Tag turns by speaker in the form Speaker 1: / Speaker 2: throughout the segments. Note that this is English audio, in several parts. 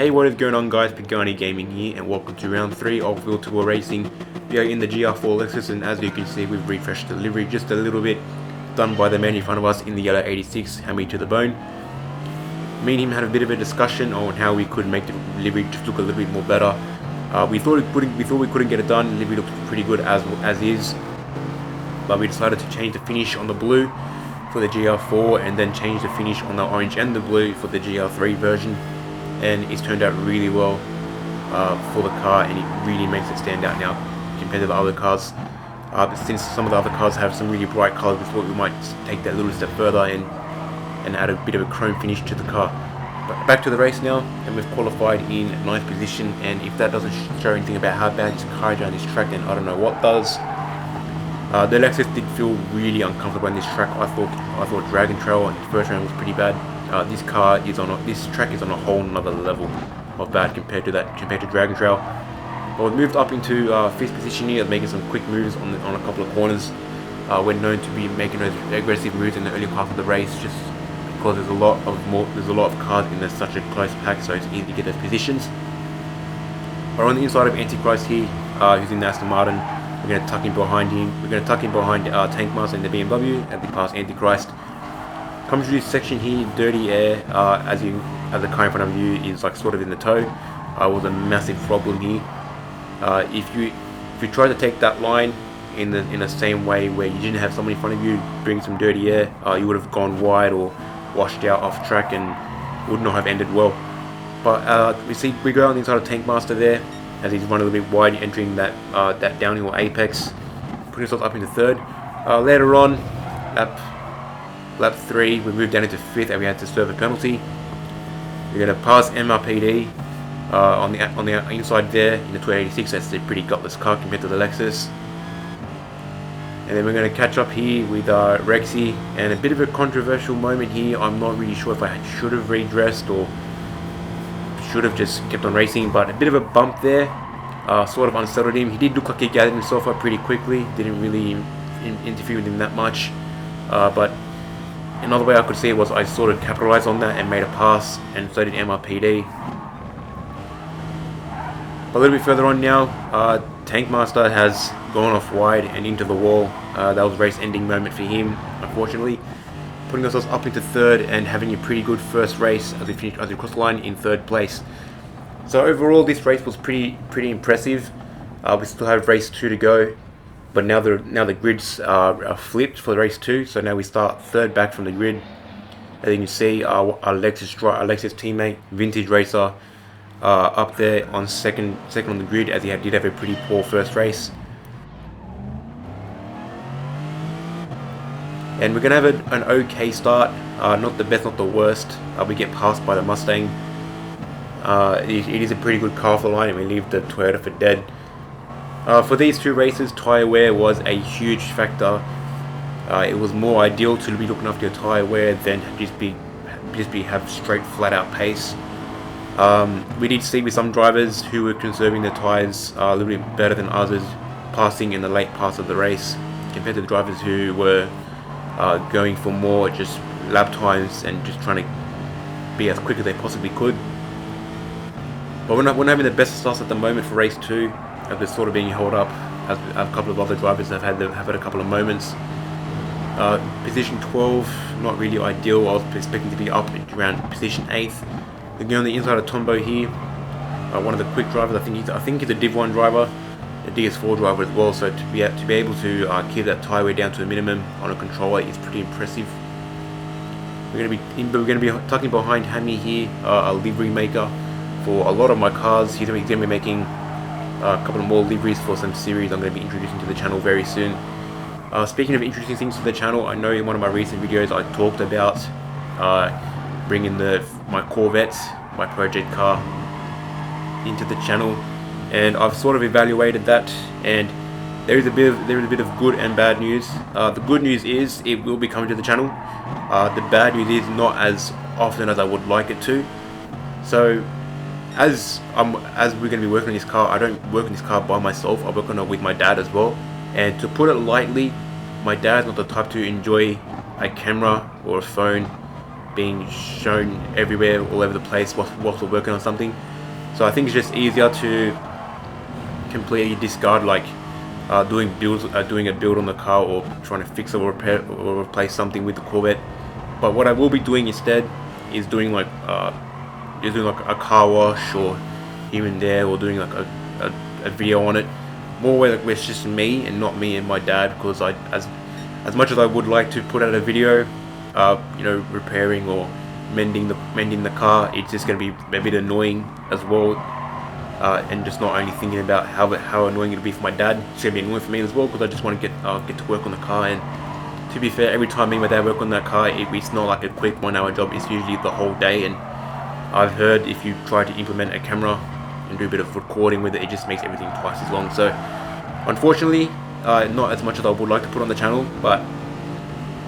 Speaker 1: Hey, what is going on guys, Pagani Gaming here and welcome to round 3 of W2W racing. We are in the GR4 Lexus and as you can see we've refreshed the livery just a little bit, done by the man in front of us in the yellow 86, hammy to the bone. Me and him had a bit of a discussion on how we could make the livery just look a little bit more better. We thought we couldn't get it done. Livery looked pretty good as is, but we decided to change the finish on the blue for the GR4 and then change the finish on the orange and the blue for the GR3 version. And it's turned out really well for the car, and it really makes it stand out now compared to the other cars. Since some of the other cars have some really bright colours, we thought we might take that little step further and add a bit of a chrome finish to the car. But back to the race now, and we've qualified in 9th position, and if that doesn't show anything about how bad this car is on this track, then I don't know what does. The Lexus did feel really uncomfortable on this track. I thought Dragon Trail on the first round was pretty bad. This track is on a whole nother level of bad compared to Dragon Trail. But we've moved up into 5th position here, making some quick moves on a couple of corners. We're known to be making those aggressive moves in the early half of the race, just because there's a lot of cars in such a close pack, so it's easy to get those positions. We're on the inside of Antichrist here, who's in the Aston Martin. We're going to tuck in behind him. We're going to tuck in behind Tankmaster in the BMW as we pass Antichrist. Coming through this section here, dirty air, as the car in front of you is like sort of in the toe. Was a massive problem here. If you try to take that line in the same way where you didn't have someone in front of you bring some dirty air, you would have gone wide or washed out off track and would not have ended well. But we go on the inside of Tankmaster there as he's run a little bit wide, entering that downhill apex, putting himself up into 3rd. Later on, lap 3, we moved down into 5th and we had to serve a penalty. We're going to pass MRPD on the inside there in the 286. That's a pretty gutless car compared to the Lexus. And then we're going to catch up here with Rexy, and a bit of a controversial moment here. I'm not really sure if I should have redressed or should have just kept on racing, but a bit of a bump there sort of unsettled him. He did look like he gathered himself up pretty quickly, didn't really interfere with him that much, but another way I could see it was I sort of capitalized on that and made a pass, and so did MRPD. A little bit further on now, Tankmaster has gone off wide and into the wall. That was a race ending moment for him, unfortunately, putting ourselves up into 3rd and having a pretty good first race as we crossed the line in 3rd place. So overall this race was pretty impressive. We still have race 2 to go, but now the grids are flipped for the race 2, so now we start 3rd back from the grid. As you can see, our Lexus teammate, Vintage Racer, up there on second on the grid, as he did have a pretty poor first race. And we're going to have an okay start, not the best, not the worst. We get passed by the Mustang. It is a pretty good car for the line, and we leave the Toyota for dead. For these 2 races, tyre wear was a huge factor. It was more ideal to be looking after your tyre wear than just have straight flat out pace. We did see with some drivers who were conserving their tyres a little bit better than others, passing in the late parts of the race compared to the drivers who were going for more just lap times and just trying to be as quick as they possibly could. But we're not having the best starts at the moment for race 2, as we're sort of being held up, as a couple of other drivers have had a couple of moments. Position 12, not really ideal. I was expecting to be up around position 8th. We're going on the inside of Tombo here, one of the quick drivers. I think he's a Div 1 driver, a DS4 driver as well. So to be able to keep that tyre wear down to a minimum on a controller is pretty impressive. We're going to be tucking behind Hammy here, a livery maker for a lot of my cars. He's going to be making a couple of more liveries for some series I'm going to be introducing to the channel very soon. Speaking of introducing things to the channel, I know in one of my recent videos I talked about bringing my Corvette, my project car, into the channel, and I've sort of evaluated that, and there is a bit of good and bad news. The good news is it will be coming to the channel. The bad news is not as often as I would like it to. So as we're going to be working on this car, I don't work on this car by myself. I work on it with my dad as well. And to put it lightly, my dad's not the type to enjoy a camera or a phone being shown everywhere, all over the place whilst we're working on something. So I think it's just easier to completely discard like doing a build on the car, or trying to fix or repair or replace something with the Corvette. But what I will be doing instead is doing like a car wash, or here and there, or doing like a video on it, more where it's just me and not me and my dad, because as much as I would like to put out a video repairing or mending the car, it's just going to be a bit annoying as well, and just not only thinking about how annoying it'll be for my dad, it's going to be annoying for me as well, because I just want to get to work on the car. And to be fair, every time me and my dad work on that car, it's not like a quick 1 hour job, it's usually the whole day. And I've heard if you try to implement a camera and do a bit of recording with it, it just makes everything twice as long. So unfortunately, not as much as I would like to put on the channel, but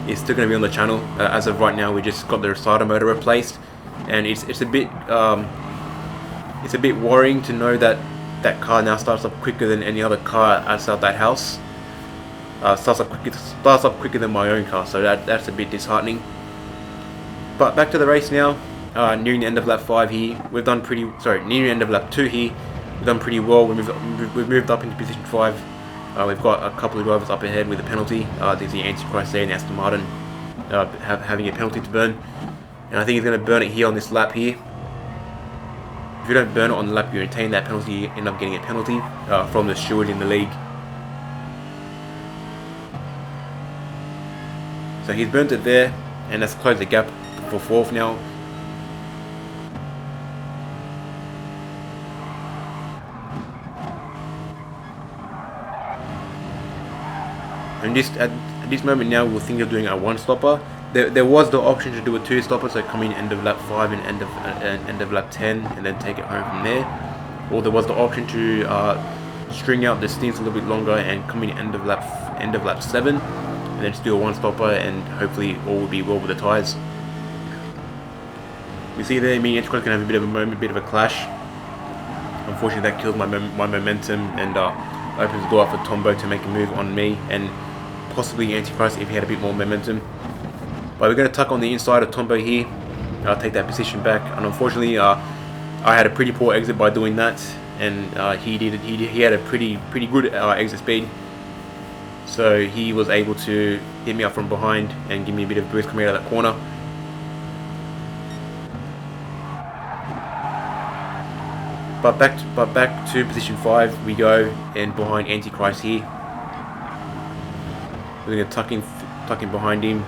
Speaker 1: it's still going to be on the channel. As of right now, we just got the starter motor replaced, and it's a bit worrying to know that that car now starts up quicker than any other car outside that house. Starts up quicker than my own car, so that's a bit disheartening. But back to the race now. Nearing the end of lap 5 here, nearing the end of lap 2 here, we've done pretty well. We've moved up into position 5. We've got a couple of drivers up ahead with a penalty. There's the Antichrist there and Aston Martin having a penalty to burn, and I think he's going to burn it here on this lap here. If you don't burn it on the lap you retain that penalty, you end up getting a penalty from the steward in the league. So he's burnt it there, and that's closed the gap for 4th now. And at this moment now, we'll think of doing a 1-stopper. There was the option to do a 2-stopper, so come in end of lap 5 and end of lap 10, and then take it home from there. Or there was the option to string out the stints a little bit longer and come in end of lap 7, and then just do a 1-stopper, and hopefully all will be well with the tyres. You see there, me and Antichrist gonna have a bit of a moment, bit of a clash. Unfortunately, that kills my momentum, and opens the door up for Tombo to make a move on me, and possibly Antichrist if he had a bit more momentum. But we're going to tuck on the inside of Tombo here. I'll take that position back, and unfortunately I had a pretty poor exit by doing that, and he had a pretty good exit speed, so he was able to hit me up from behind and give me a bit of boost coming out of that corner. But back to position 5 we go, and behind Antichrist here. We're going to tuck in behind him,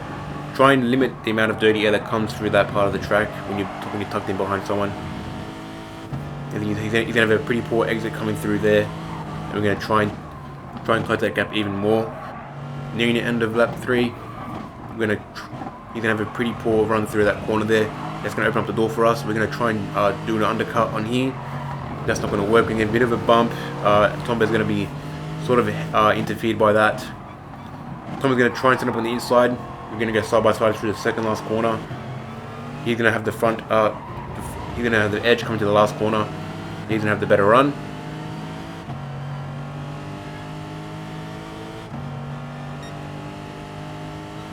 Speaker 1: try and limit the amount of dirty air that comes through that part of the track when you're tucked in behind someone. I think he's going to have a pretty poor exit coming through there, and we're going to try and close that gap even more. Nearing the end of lap 3, he's going to have a pretty poor run through that corner there. That's going to open up the door for us. We're going to try and do an undercut on here. That's not going to work. We're going to get a bit of a bump. Tombo's going to be sort of interfered by that. Tombo's going to try and set up on the inside. We're going to go side by side through the second last corner. He's going to have the front. He's going to have the edge coming to the last corner. He's going to have the better run.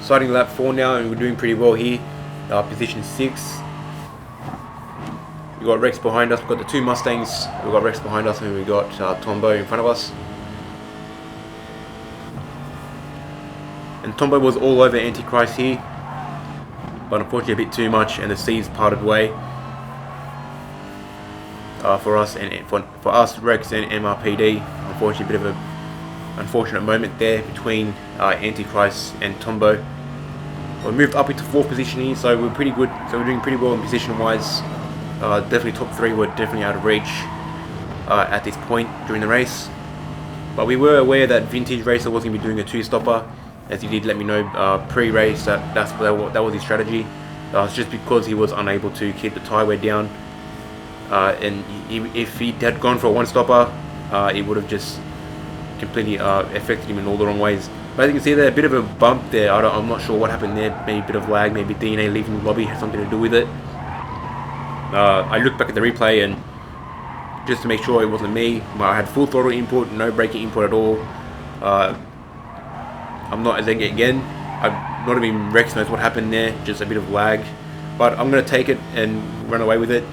Speaker 1: Starting lap 4 now, and we're doing pretty well here. Position 6. We've got Rex behind us. We've got the 2 Mustangs. We've got Rex behind us, and we've got Tombo in front of us. And Tombo was all over Antichrist here, but unfortunately a bit too much, and the seas parted way for us, and for us, Rex and MRPD. Unfortunately, a bit of an unfortunate moment there between Antichrist and Tombo. We moved up into 4th position here, so we're pretty good. So we're doing pretty well in position wise. Definitely top 3 were definitely out of reach at this point during the race. But we were aware that Vintage Racer was going to be doing a 2-stopper, as he did let me know pre-race that was his strategy. It's just because he was unable to keep the tyre wear down, and if he had gone for a 1-stopper, it would have just completely affected him in all the wrong ways. But as you can see there, a bit of a bump there. I'm not sure what happened there. Maybe a bit of lag, maybe DNA leaving the lobby had something to do with it. I looked back at the replay, and just to make sure it wasn't me, I had full throttle input, no braking input at all. I'm not as again. I'm not even Rex knows what happened there. Just a bit of lag, but I'm gonna take it and run away with it.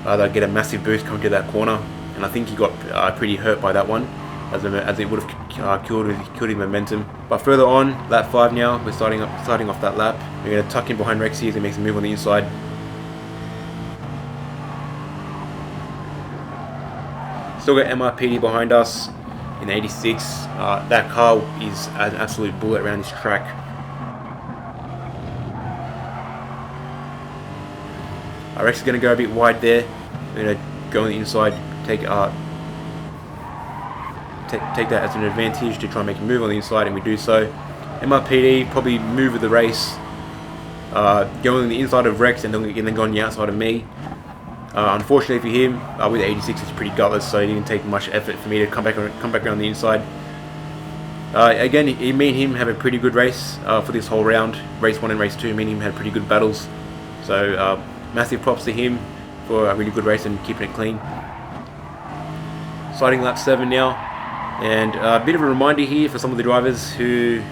Speaker 1: they'll get a massive boost coming to that corner, and I think he got pretty hurt by that one, as it would have killed his momentum. But further on, lap 5 now, we're starting off that lap. We're going to tuck in behind Rexy as he makes a move on the inside. Still got MRPD behind us in 86. That car is an absolute bullet around this track. Rexy's going to go a bit wide there. We're going to go on the inside, take that as an advantage to try and make a move on the inside, and we do so. MRPD probably move of the race, going on the inside of Rex and then go on the outside of me. Unfortunately for him, with the 86 it's pretty gutless, so it didn't take much effort for me to come back around the inside. Again, me and him have a pretty good race for this whole round. Race 1 and race 2, me and him had pretty good battles. So massive props to him for a really good race and keeping it clean. Starting lap 7 now, and a bit of a reminder here for some of the drivers who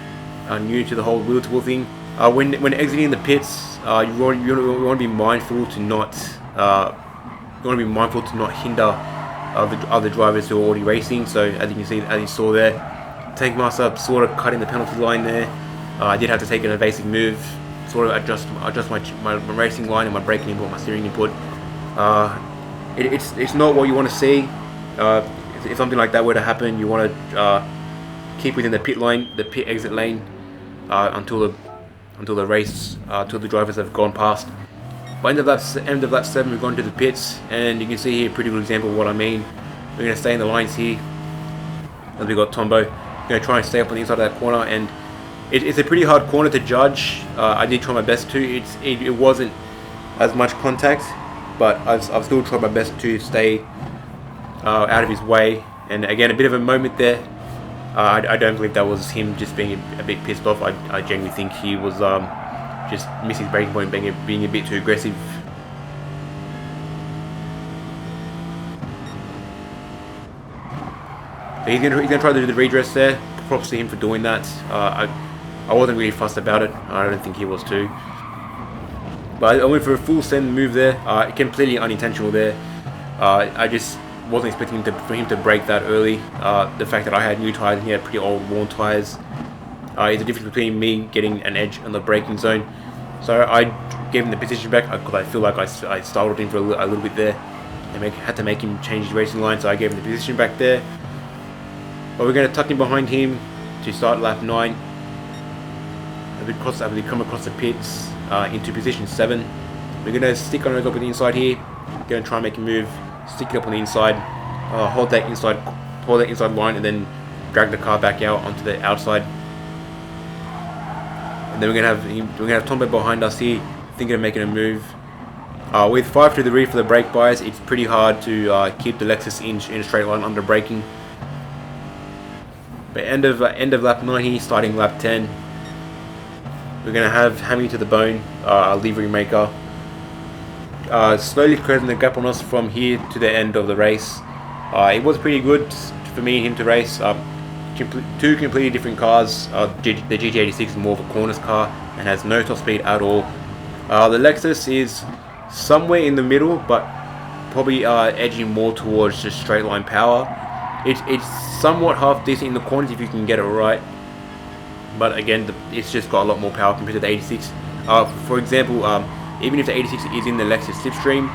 Speaker 1: are new to the whole wheel-to-wheel thing. When exiting the pits, you want to be mindful to not hinder other drivers who are already racing. So as you can see, as you saw there, Tank Master sort of cutting the penalty line there. I did have to take an evasive move, sort of adjust my racing line and my braking input, my steering input. It's not what you want to see. If something like that were to happen, you want to keep within the pit exit lane until the drivers have gone past. By end of lap 7, we've gone to the pits, and you can see here a pretty good example of what I mean. We're going to stay in the lines here, as we got Tombo. We're going to try and stay up on the inside of that corner, and it's a pretty hard corner to judge. I did try my best to. It wasn't as much contact, but I've still tried my best to stay out of his way. And again, a bit of a moment there. I don't believe that was him just being a bit pissed off. I genuinely think he was just missing his breaking point, being a bit too aggressive. So he's gonna try to do the redress there. Props to him for doing that. I wasn't really fussed about it. I don't think he was too. But I went for a full send move there. Completely unintentional there. I just wasn't expecting for him to break that early. The fact that I had new tyres and he had pretty old worn tyres is the difference between me getting an edge on the braking zone. So I gave him the position back because I feel like I startled him for a little bit there and had to make him change his racing line, so I gave him the position back there. But we're going to tuck in behind him to start lap 9. As we come across the pits into position 7. We're going to stick on up on the inside here. Going to try and make a move, stick it up on the inside, hold that inside line, and then drag the car back out onto the outside. And then we're gonna have Tombo behind us here, thinking of making a move. With 5 to the rear for the brake bias, it's pretty hard to keep the Lexus in a straight line under braking. But end of lap 9 here, starting lap 10. We're gonna have Hammy to the bone, our livery maker. Slowly closing the gap on us from here to the end of the race. It was pretty good for me and him to race. Two completely different cars. The GT86 is more of a corners car and has no top speed at all. The Lexus is somewhere in the middle, but probably edging more towards just straight line power. It's somewhat half decent in the corners if you can get it right, but again, it's just got a lot more power compared to the 86. For example, even if the 86 is in the Lexus slipstream,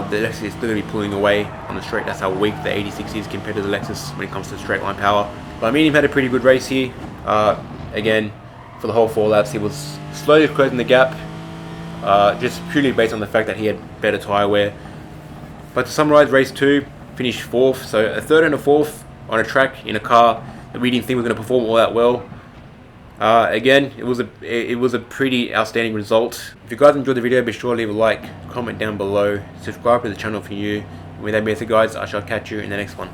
Speaker 1: the Lexus is still going to be pulling away on the straight. That's how weak the 86 is compared to the Lexus when it comes to straight line power. But me and him had a pretty good race here. Again, for the whole 4 laps, he was slowly closing the gap, just purely based on the fact that he had better tyre wear. But to summarise, race 2, finished 4th. So a 3rd and a 4th on a track in a car that we didn't think was going to perform all that well. Again, it was a pretty outstanding result. If you guys enjoyed the video, be sure to leave a like, comment down below, subscribe to the channel if you're new. And with that being said, guys, I shall catch you in the next one.